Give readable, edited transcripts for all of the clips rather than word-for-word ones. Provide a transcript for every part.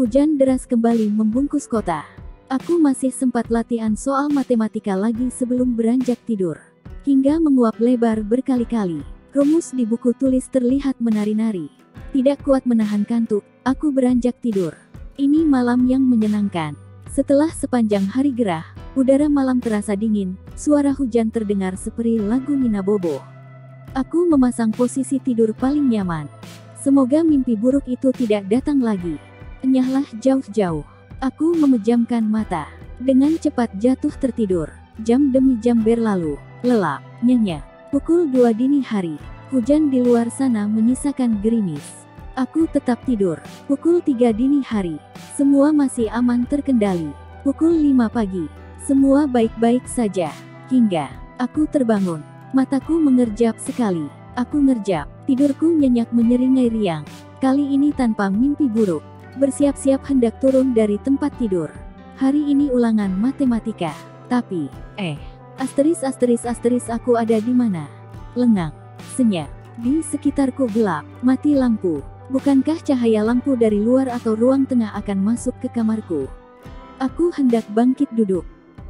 Hujan deras kembali membungkus kota. Aku masih sempat latihan soal matematika lagi sebelum beranjak tidur. Hingga menguap lebar berkali-kali. Rumus di buku tulis terlihat menari-nari. Tidak kuat menahan kantuk, aku beranjak tidur. Ini malam yang menyenangkan. Setelah sepanjang hari gerah, udara malam terasa dingin, suara hujan terdengar seperti lagu Nina Bobo. Aku memasang posisi tidur paling nyaman. Semoga mimpi buruk itu tidak datang lagi. Enyahlah jauh-jauh. Aku memejamkan mata. Dengan cepat jatuh tertidur. Jam demi jam berlalu. Lelap, nyenyak. Pukul 2 dini hari. Hujan di luar sana menyisakan gerimis. Aku tetap tidur. Pukul 3 dini hari. Semua masih aman terkendali. Pukul 5 pagi. Semua baik-baik saja. Hingga aku terbangun. Mataku mengerjap sekali. Aku ngerjap. Tidurku nyenyak menyeringai riang. Kali ini tanpa mimpi buruk. Bersiap-siap hendak turun dari tempat tidur. Hari ini ulangan matematika. Tapi, asteris aku ada di mana? Lengang, senyap. Di sekitarku gelap, mati lampu. Bukankah cahaya lampu dari luar atau ruang tengah akan masuk ke kamarku? Aku hendak bangkit duduk.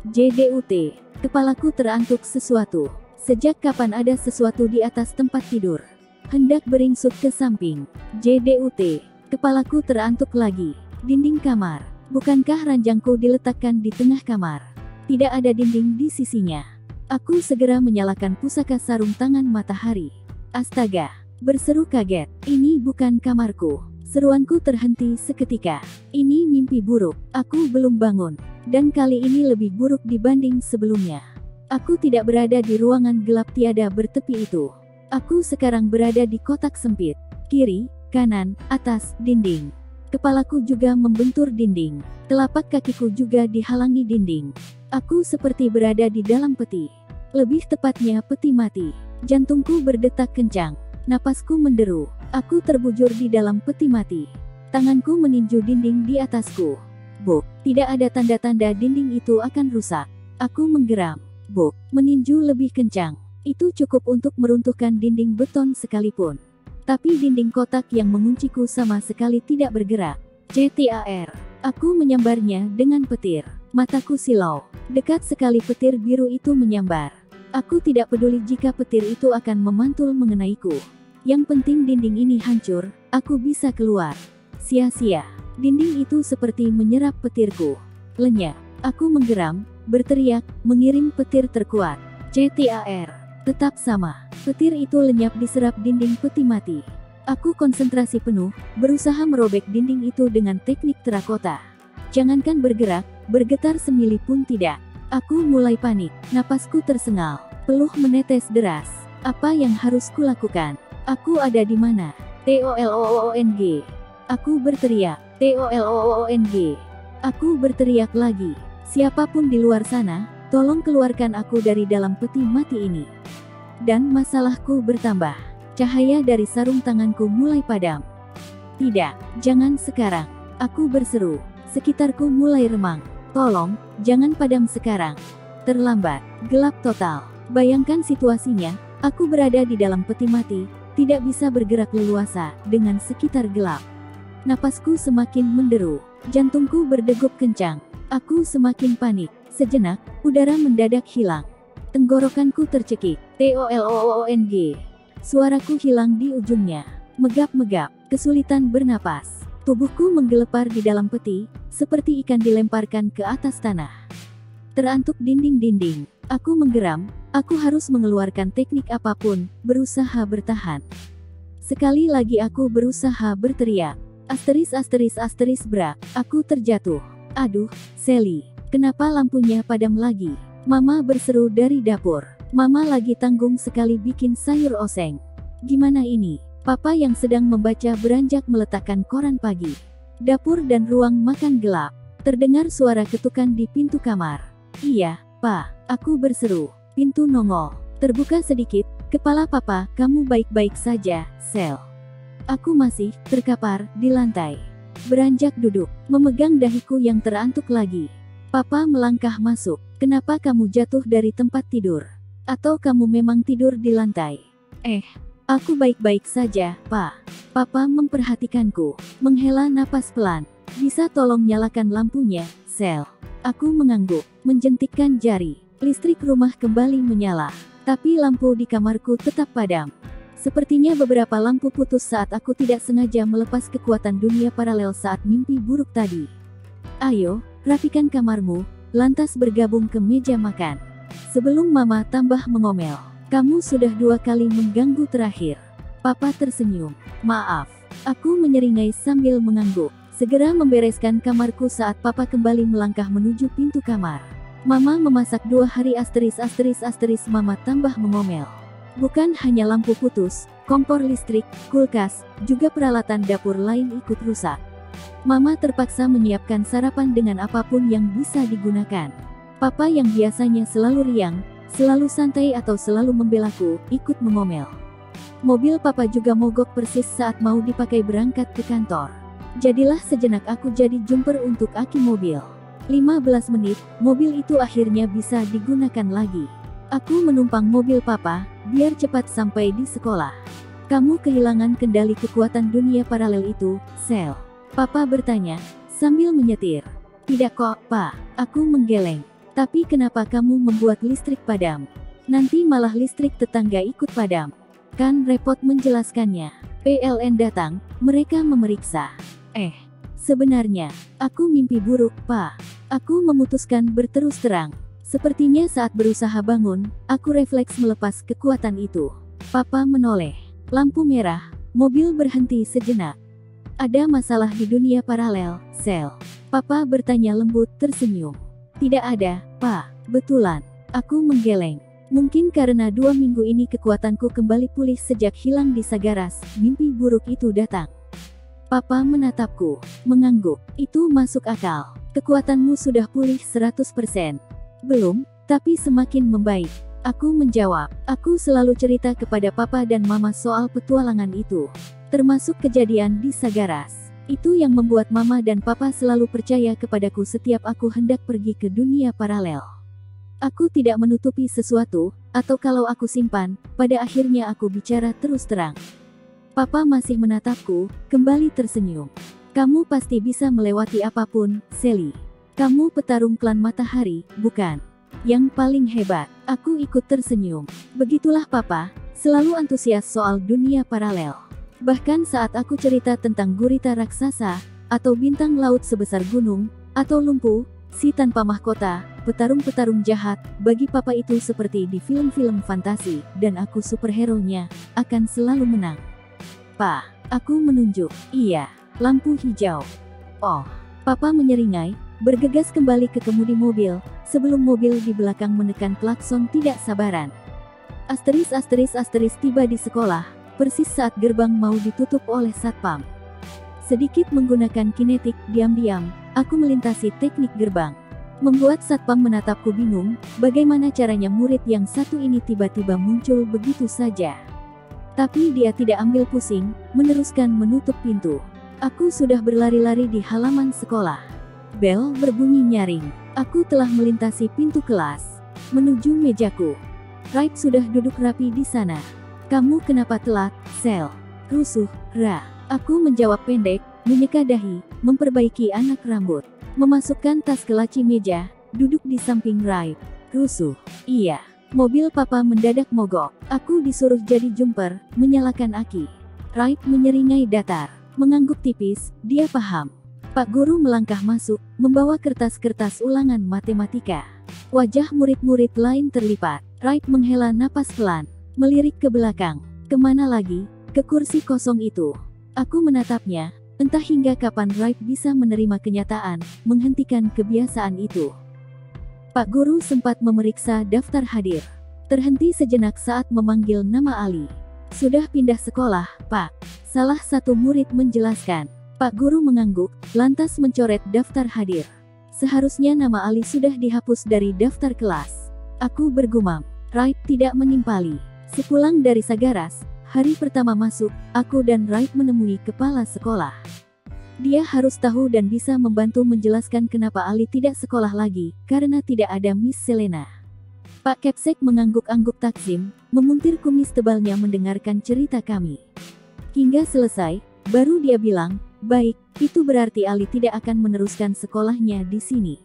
JDUT, kepalaku terantuk sesuatu. Sejak kapan ada sesuatu di atas tempat tidur? Hendak beringsut ke samping. JDUT, kepalaku terantuk lagi. Dinding kamar. Bukankah ranjangku diletakkan di tengah kamar? Tidak ada dinding di sisinya. Aku segera menyalakan pusaka sarung tangan matahari. Astaga! Berseru kaget. Ini bukan kamarku. Seruanku terhenti seketika. Ini mimpi buruk. Aku belum bangun. Dan kali ini lebih buruk dibanding sebelumnya. Aku tidak berada di ruangan gelap tiada bertepi itu. Aku sekarang berada di kotak sempit. Kiri, kanan, atas, dinding. Kepalaku juga membentur dinding. Telapak kakiku juga dihalangi dinding. Aku seperti berada di dalam peti. Lebih tepatnya peti mati. Jantungku berdetak kencang. Napasku menderu. Aku terbujur di dalam peti mati. Tanganku meninju dinding di atasku. Buk, tidak ada tanda-tanda dinding itu akan rusak. Aku menggeram. Buk, meninju lebih kencang. Itu cukup untuk meruntuhkan dinding beton sekalipun. Tapi dinding kotak yang mengunciku sama sekali tidak bergerak. CTAR. Aku menyambarnya dengan petir. Mataku silau. Dekat sekali petir biru itu menyambar. Aku tidak peduli jika petir itu akan memantul mengenaiku. Yang penting dinding ini hancur, aku bisa keluar. Sia-sia. Dinding itu seperti menyerap petirku. Lenyap. Aku menggeram, berteriak, mengirim petir terkuat. CTAR. Tetap sama. Petir itu lenyap diserap dinding peti mati. Aku konsentrasi penuh, berusaha merobek dinding itu dengan teknik terakota. Jangankan bergerak, bergetar semili pun tidak. Aku mulai panik, napasku tersengal, peluh menetes deras. Apa yang harus kulakukan? Aku ada di mana? TOLOONG. Aku berteriak, TOLOONG. Aku berteriak lagi. Siapapun di luar sana, tolong keluarkan aku dari dalam peti mati ini. Dan masalahku bertambah. Cahaya dari sarung tanganku mulai padam. Tidak, jangan sekarang. Aku berseru. Sekitarku mulai remang. Tolong, jangan padam sekarang. Terlambat. Gelap total. Bayangkan situasinya, aku berada di dalam peti mati, tidak bisa bergerak leluasa, dengan sekitar gelap. Napasku semakin menderu. Jantungku berdegup kencang. Aku semakin panik. Sejenak, udara mendadak hilang. Tenggorokanku tercekik. TOLOONG. Suaraku hilang di ujungnya. Megap-megap. Kesulitan bernapas. Tubuhku menggelepar di dalam peti, seperti ikan dilemparkan ke atas tanah. Terantuk dinding-dinding. Aku menggeram, aku harus mengeluarkan teknik apapun, berusaha bertahan. Sekali lagi aku berusaha berteriak. Asteris brak. Aku terjatuh. Aduh, Sally, kenapa lampunya padam lagi? Mama berseru dari dapur. Mama lagi tanggung sekali bikin sayur oseng. Gimana ini? Papa yang sedang membaca beranjak meletakkan koran pagi. Dapur dan ruang makan gelap. Terdengar suara ketukan di pintu kamar. Iya, Pa, aku berseru. Pintu nongol. Terbuka sedikit. Kepala Papa, kamu baik-baik saja, Sel. Aku masih terkapar di lantai. Beranjak duduk, memegang dahiku yang terantuk lagi. Papa melangkah masuk. Kenapa kamu jatuh dari tempat tidur? Atau kamu memang tidur di lantai? Aku baik-baik saja, Pa. Papa memperhatikanku, menghela napas pelan. Bisa tolong nyalakan lampunya, Sel? Aku mengangguk, menjentikkan jari. Listrik rumah kembali menyala. Tapi lampu di kamarku tetap padam. Sepertinya beberapa lampu putus saat aku tidak sengaja melepas kekuatan dunia paralel saat mimpi buruk tadi. Ayo, rapikan kamarmu, lantas bergabung ke meja makan. Sebelum Mama tambah mengomel. Kamu sudah 2 kali mengganggu terakhir. Papa tersenyum. Maaf. Aku menyeringai sambil mengangguk. Segera membereskan kamarku saat Papa kembali melangkah menuju pintu kamar. Mama memasak 2 hari *****. Mama tambah mengomel. Bukan hanya lampu putus, kompor listrik, kulkas, juga peralatan dapur lain ikut rusak. Mama terpaksa menyiapkan sarapan dengan apapun yang bisa digunakan. Papa yang biasanya selalu riang, selalu santai atau selalu membelaku, ikut mengomel. Mobil Papa juga mogok persis saat mau dipakai berangkat ke kantor. Jadilah sejenak aku jadi jumper untuk aki mobil. 15 menit, mobil itu akhirnya bisa digunakan lagi. Aku menumpang mobil Papa, biar cepat sampai di sekolah. Kamu kehilangan kendali kekuatan dunia paralel itu, Sel? Papa bertanya, sambil menyetir. Tidak kok, Pak. Aku menggeleng. Tapi kenapa kamu membuat listrik padam? Nanti malah listrik tetangga ikut padam. Kan repot menjelaskannya. PLN datang, mereka memeriksa. Sebenarnya, aku mimpi buruk, Pak. Aku memutuskan berterus terang. Sepertinya saat berusaha bangun, aku refleks melepas kekuatan itu. Papa menoleh. Lampu merah, mobil berhenti sejenak. Ada masalah di dunia paralel, Sel? Papa bertanya lembut tersenyum. Tidak ada, Pak. Betulan. Aku menggeleng. Mungkin karena 2 minggu ini kekuatanku kembali pulih sejak hilang di Sagaras, mimpi buruk itu datang. Papa menatapku, mengangguk. Itu masuk akal. Kekuatanmu sudah pulih 100%. Belum, tapi semakin membaik. Aku menjawab. Aku selalu cerita kepada Papa dan Mama soal petualangan itu. Termasuk kejadian di Sagaras. Itu yang membuat Mama dan Papa selalu percaya kepadaku setiap aku hendak pergi ke dunia paralel. Aku tidak menutupi sesuatu, atau kalau aku simpan, pada akhirnya aku bicara terus terang. Papa masih menatapku, kembali tersenyum. Kamu pasti bisa melewati apapun, Sally. Kamu petarung klan matahari, bukan? Yang paling hebat. Aku ikut tersenyum. Begitulah Papa, selalu antusias soal dunia paralel. Bahkan saat aku cerita tentang gurita raksasa, atau bintang laut sebesar gunung, atau lumpuh, si tanpa mahkota, petarung-petarung jahat, bagi Papa itu seperti di film-film fantasi, dan aku superhero-nya, akan selalu menang. Pak, aku menunjuk. Iya, lampu hijau. Oh, Papa menyeringai, bergegas kembali ke kemudi mobil, sebelum mobil di belakang menekan klakson tidak sabaran. Tiba di sekolah, persis saat gerbang mau ditutup oleh satpam. Sedikit menggunakan kinetik, diam-diam, aku melintasi teknik gerbang. Membuat satpam menatapku bingung, bagaimana caranya murid yang satu ini tiba-tiba muncul begitu saja. Tapi dia tidak ambil pusing, meneruskan menutup pintu. Aku sudah berlari-lari di halaman sekolah. Bel berbunyi nyaring. Aku telah melintasi pintu kelas, menuju mejaku. Wright sudah duduk rapi di sana. Kamu kenapa telat, Sel? Rusuh, Ra. Aku menjawab pendek, menyeka dahi, memperbaiki anak rambut. Memasukkan tas ke laci meja, duduk di samping Wright. Rusuh. Iya. Mobil Papa mendadak mogok. Aku disuruh jadi jumper, menyalakan aki. Wright menyeringai datar. Mengangguk tipis, dia paham. Pak Guru melangkah masuk, membawa kertas-kertas ulangan matematika. Wajah murid-murid lain terlipat. Wright menghela napas pelan, melirik ke belakang. Kemana lagi? Ke kursi kosong itu. Aku menatapnya, entah hingga kapan Wright bisa menerima kenyataan, menghentikan kebiasaan itu. Pak Guru sempat memeriksa daftar hadir. Terhenti sejenak saat memanggil nama Ali. Sudah pindah sekolah, Pak. Salah satu murid menjelaskan. Pak Guru mengangguk, lantas mencoret daftar hadir. Seharusnya nama Ali sudah dihapus dari daftar kelas. Aku bergumam. Wright tidak menimpali. Sepulang dari Sagaras, hari pertama masuk, aku dan Wright menemui kepala sekolah. Dia harus tahu dan bisa membantu menjelaskan kenapa Ali tidak sekolah lagi, karena tidak ada Miss Selena. Pak Kepsek mengangguk-angguk takzim, memuntir kumis tebalnya mendengarkan cerita kami. Hingga selesai, baru dia bilang, Baik, itu berarti Ali tidak akan meneruskan sekolahnya di sini.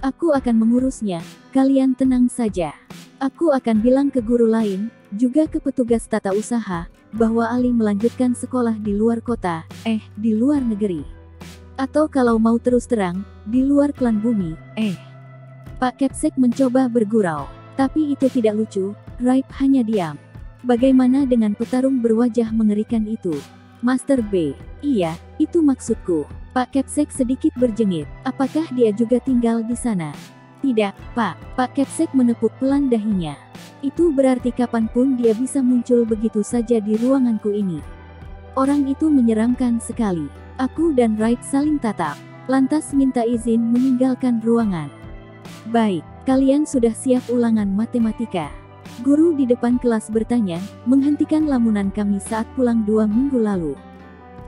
Aku akan mengurusnya, kalian tenang saja. Aku akan bilang ke guru lain, juga ke petugas tata usaha, bahwa Ali melanjutkan sekolah di luar kota, di luar negeri. Atau kalau mau terus terang, di luar klan bumi, Pak Kepsek mencoba bergurau. Tapi itu tidak lucu, Raib hanya diam. Bagaimana dengan petarung berwajah mengerikan itu? Master B, iya, itu maksudku. Pak Kepsek sedikit berjengit. Apakah dia juga tinggal di sana? Tidak, Pak. Pak Kepsek menepuk pelan dahinya. Itu berarti kapanpun dia bisa muncul begitu saja di ruanganku ini. Orang itu menyeramkan sekali. Aku dan Raib saling tatap. Lantas minta izin meninggalkan ruangan. Baik, kalian sudah siap ulangan matematika? Guru di depan kelas bertanya, menghentikan lamunan kami saat pulang 2 minggu lalu.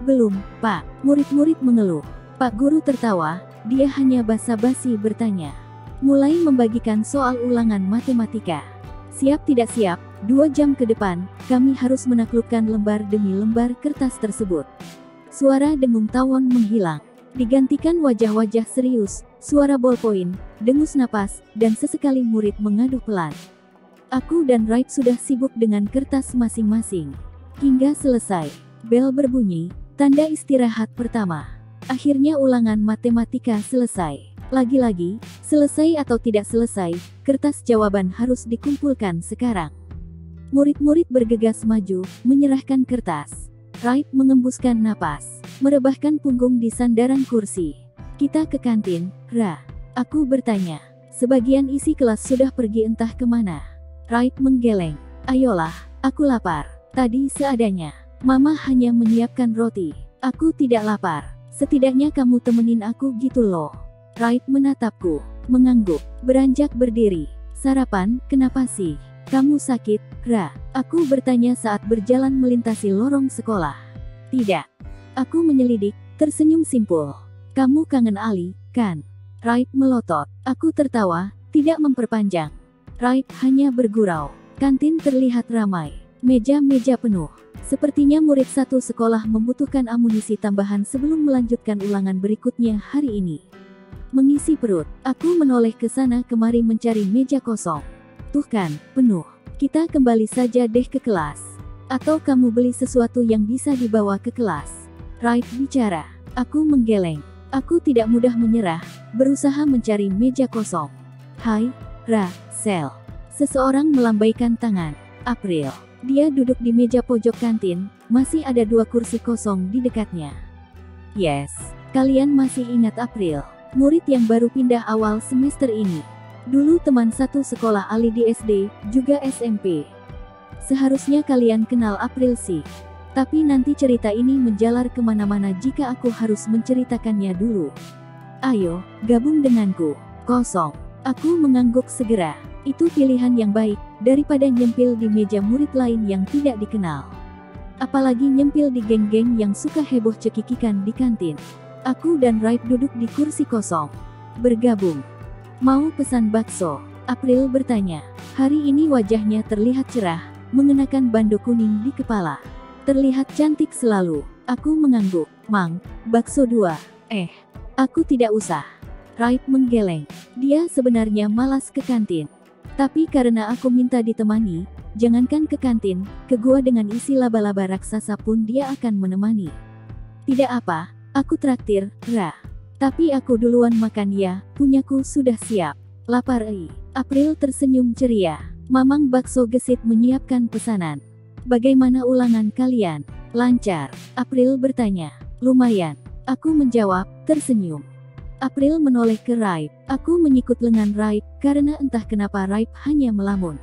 Belum, Pak. Murid-murid mengeluh. Pak Guru tertawa, dia hanya basa-basi bertanya. Mulai membagikan soal ulangan matematika. Siap tidak siap, 2 jam ke depan, kami harus menaklukkan lembar demi lembar kertas tersebut. Suara dengung tawon menghilang. Digantikan wajah-wajah serius, suara ballpoint, dengus napas, dan sesekali murid mengaduh pelan. Aku dan Raib sudah sibuk dengan kertas masing-masing. Hingga selesai. Bel berbunyi, tanda istirahat pertama. Akhirnya ulangan matematika selesai. Lagi-lagi, selesai atau tidak selesai, kertas jawaban harus dikumpulkan sekarang. Murid-murid bergegas maju, menyerahkan kertas. Raib mengembuskan napas, merebahkan punggung di sandaran kursi. Kita ke kantin, Ra. Aku bertanya. Sebagian isi kelas sudah pergi entah kemana. Raib menggeleng. Ayolah, aku lapar. Tadi seadanya. Mama hanya menyiapkan roti. Aku tidak lapar. Setidaknya kamu temenin aku gitu loh. Raib menatapku, mengangguk, beranjak berdiri. Sarapan, kenapa sih? Kamu sakit, Ra? Aku bertanya saat berjalan melintasi lorong sekolah. Tidak. Aku menyelidik, tersenyum simpul. Kamu kangen Ali, kan? Raib melotot. Aku tertawa, tidak memperpanjang. Raib hanya bergurau. Kantin terlihat ramai. Meja-meja penuh. Sepertinya murid satu sekolah membutuhkan amunisi tambahan sebelum melanjutkan ulangan berikutnya hari ini. Mengisi perut, aku menoleh ke sana kemari mencari meja kosong. Tuh kan, penuh. Kita kembali saja deh ke kelas. Atau kamu beli sesuatu yang bisa dibawa ke kelas. Raib bicara. Aku menggeleng. Aku tidak mudah menyerah, berusaha mencari meja kosong. Hai, Ra. Sel. Seseorang melambaikan tangan. April. Dia duduk di meja pojok kantin, masih ada 2 kursi kosong di dekatnya. Yes, kalian masih ingat April, murid yang baru pindah awal semester ini. Dulu teman satu sekolah Ali di SD, juga SMP. Seharusnya kalian kenal April sih. Tapi nanti cerita ini menjalar kemana-mana jika aku harus menceritakannya dulu. Ayo, gabung denganku. Kosong. Aku mengangguk segera. Itu pilihan yang baik, daripada nyempil di meja murid lain yang tidak dikenal. Apalagi nyempil di geng-geng yang suka heboh cekikikan di kantin. Aku dan Raib duduk di kursi kosong. Bergabung. Mau pesan bakso? April bertanya. Hari ini wajahnya terlihat cerah, mengenakan bando kuning di kepala. Terlihat cantik selalu. Aku mengangguk. Mang, bakso 2. Aku tidak usah. Raib menggeleng. Dia sebenarnya malas ke kantin. Tapi karena aku minta ditemani, jangankan ke kantin, ke gua dengan isi laba-laba raksasa pun dia akan menemani. Tidak apa, aku traktir, Ra. Tapi aku duluan makan ya, punyaku sudah siap. Lapar April tersenyum ceria. Mamang bakso gesit menyiapkan pesanan. Bagaimana ulangan kalian? Lancar, April bertanya. Lumayan, aku menjawab, tersenyum. April menoleh ke Raib. Aku menyikut lengan Raib, karena entah kenapa Raib hanya melamun.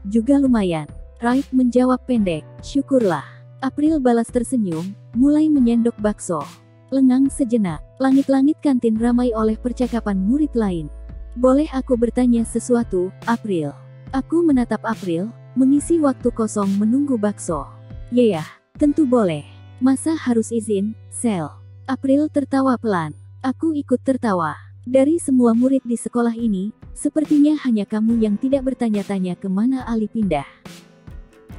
Juga lumayan. Raib menjawab pendek, syukurlah. April balas tersenyum, mulai menyendok bakso. Lengang sejenak, langit-langit kantin ramai oleh percakapan murid lain. Boleh aku bertanya sesuatu, April? Aku menatap April, mengisi waktu kosong menunggu bakso. Ya, tentu boleh. Masa harus izin, Sel? April tertawa pelan. Aku ikut tertawa. Dari semua murid di sekolah ini, sepertinya hanya kamu yang tidak bertanya-tanya kemana Ali pindah.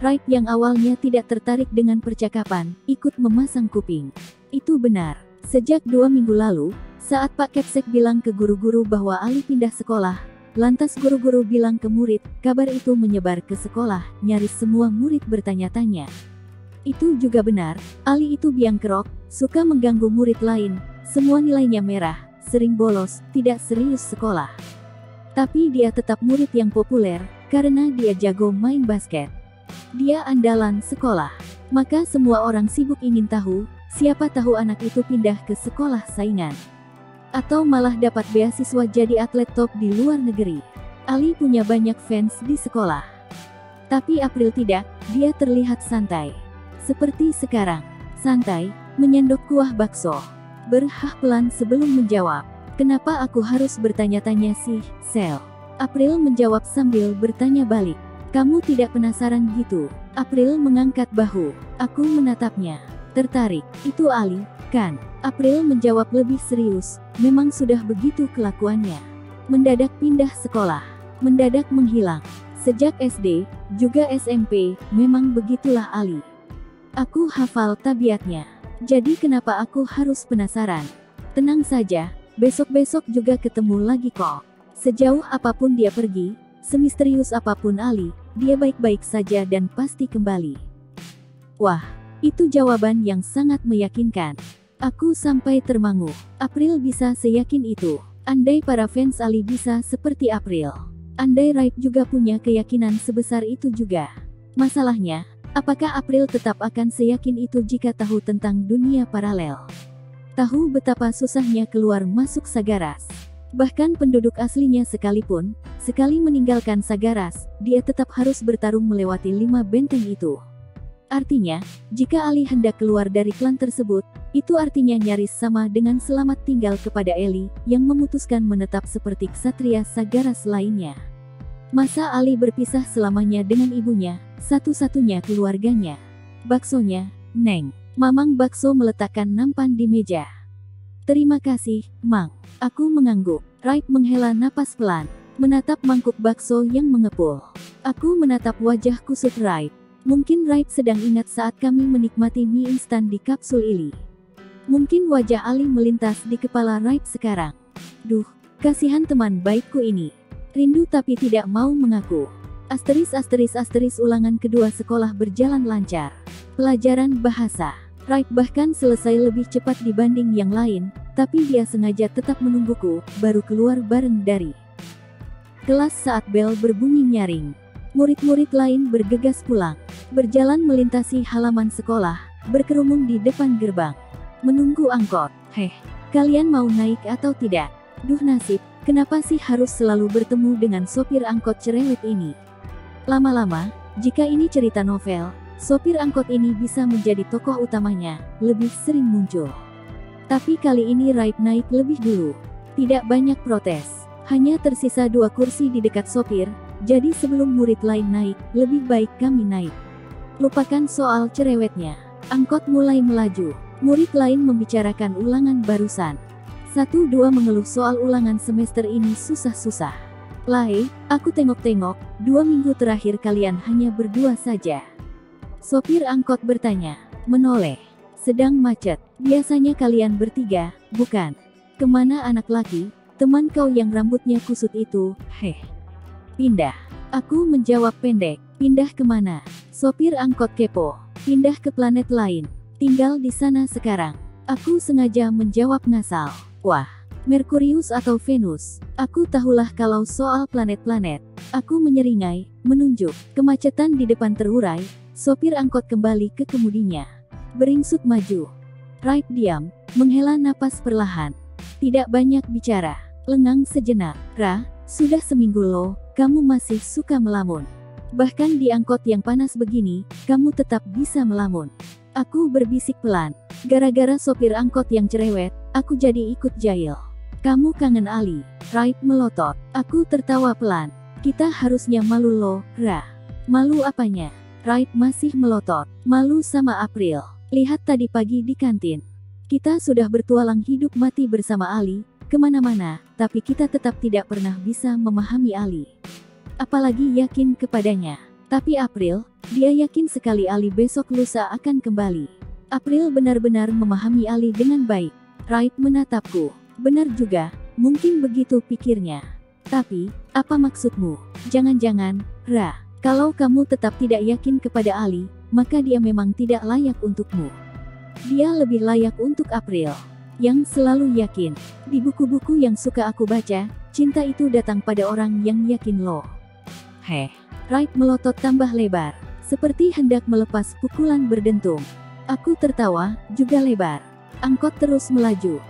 Wright yang awalnya tidak tertarik dengan percakapan, ikut memasang kuping. Itu benar. Sejak 2 minggu lalu, saat Pak Kepsek bilang ke guru-guru bahwa Ali pindah sekolah, lantas guru-guru bilang ke murid, kabar itu menyebar ke sekolah, nyaris semua murid bertanya-tanya. Itu juga benar, Ali itu biang kerok, suka mengganggu murid lain, semua nilainya merah, sering bolos, tidak serius sekolah. Tapi dia tetap murid yang populer, karena dia jago main basket. Dia andalan sekolah. Maka semua orang sibuk ingin tahu, siapa tahu anak itu pindah ke sekolah saingan. Atau malah dapat beasiswa jadi atlet top di luar negeri. Ali punya banyak fans di sekolah. Tapi April tidak, dia terlihat santai. Seperti sekarang, santai, menyendok kuah bakso. Berhah pelan sebelum menjawab. Kenapa aku harus bertanya-tanya sih, Sel? April menjawab sambil bertanya balik. Kamu tidak penasaran gitu? April mengangkat bahu. Aku menatapnya. Tertarik. Itu Ali, kan? April menjawab lebih serius. Memang sudah begitu kelakuannya. Mendadak pindah sekolah. Mendadak menghilang. Sejak SD, juga SMP, memang begitulah Ali. Aku hafal tabiatnya. Jadi kenapa aku harus penasaran? Tenang saja, besok-besok juga ketemu lagi kok. Sejauh apapun dia pergi, semisterius apapun Ali, dia baik-baik saja dan pasti kembali. Wah, itu jawaban yang sangat meyakinkan. Aku sampai termangu. April bisa seyakin itu. Andai para fans Ali bisa seperti April. Andai Wright juga punya keyakinan sebesar itu juga. Masalahnya, apakah April tetap akan seyakin itu jika tahu tentang dunia paralel? Tahu betapa susahnya keluar masuk Sagaras. Bahkan penduduk aslinya sekalipun, sekali meninggalkan Sagaras, dia tetap harus bertarung melewati 5 benteng itu. Artinya, jika Ali hendak keluar dari klan tersebut, itu artinya nyaris sama dengan selamat tinggal kepada Eli, yang memutuskan menetap seperti ksatria Sagaras lainnya. Masa Ali berpisah selamanya dengan ibunya, satu-satunya keluarganya? Baksonya, Neng. Mamang bakso meletakkan nampan di meja. Terima kasih, Mang. Aku mengangguk. Wright menghela napas pelan, menatap mangkuk bakso yang mengepul. Aku menatap wajah kusut Wright. Mungkin Wright sedang ingat saat kami menikmati mie instan di kapsul Ili. Mungkin wajah Ali melintas di kepala Wright sekarang. Duh, kasihan teman baikku ini. Rindu tapi tidak mau mengaku. Asteris ulangan kedua sekolah berjalan lancar. Pelajaran bahasa. Wright bahkan selesai lebih cepat dibanding yang lain, tapi dia sengaja tetap menungguku, baru keluar bareng dari kelas saat bel berbunyi nyaring. Murid-murid lain bergegas pulang, berjalan melintasi halaman sekolah, berkerumun di depan gerbang. Menunggu angkot. Heh, kalian mau naik atau tidak? Duh nasib, kenapa sih harus selalu bertemu dengan sopir angkot cerewet ini? Lama-lama, jika ini cerita novel, sopir angkot ini bisa menjadi tokoh utamanya, lebih sering muncul. Tapi kali ini Wright naik lebih dulu. Tidak banyak protes. Hanya tersisa 2 kursi di dekat sopir, jadi sebelum murid lain naik, lebih baik kami naik. Lupakan soal cerewetnya. Angkot mulai melaju. Murid lain membicarakan ulangan barusan. 1-2 mengeluh soal ulangan semester ini susah-susah. Lai, aku tengok-tengok, 2 minggu terakhir kalian hanya berdua saja. Sopir angkot bertanya, menoleh. Sedang macet. Biasanya kalian bertiga, bukan? Kemana anak laki, teman kau yang rambutnya kusut itu? Heh. Pindah. Aku menjawab pendek. Pindah kemana? Sopir angkot kepo. Pindah ke planet lain. Tinggal di sana sekarang. Aku sengaja menjawab ngasal. Wah, Merkurius atau Venus? Aku tahulah kalau soal planet-planet. Aku menyeringai, menunjuk. Kemacetan di depan terurai. Sopir angkot kembali ke kemudinya. Beringsut maju. Wright diam, menghela napas perlahan. Tidak banyak bicara. Lengang sejenak. Ra, sudah seminggu loh, kamu masih suka melamun. Bahkan di angkot yang panas begini, kamu tetap bisa melamun. Aku berbisik pelan. Gara-gara sopir angkot yang cerewet, aku jadi ikut jahil. Kamu kangen Ali. Wright melotot. Aku tertawa pelan. Kita harusnya malu loh, Ra. Malu apanya? Wright masih melotot. Malu sama April. Lihat tadi pagi di kantin. Kita sudah bertualang hidup mati bersama Ali, kemana-mana, tapi kita tetap tidak pernah bisa memahami Ali. Apalagi yakin kepadanya. Tapi April, Dia yakin sekali Ali besok lusa akan kembali. April benar-benar memahami Ali dengan baik. Wright menatapku. Benar juga, mungkin begitu pikirnya. Tapi, apa maksudmu? Jangan-jangan, Ra, kalau kamu tetap tidak yakin kepada Ali, maka dia memang tidak layak untukmu. Dia lebih layak untuk April, yang selalu yakin. Di buku-buku yang suka aku baca, cinta itu datang pada orang yang yakin loh. Heh. Wright melotot tambah lebar, seperti hendak melepas pukulan berdentum. Aku tertawa, juga lebar. Angkot terus melaju.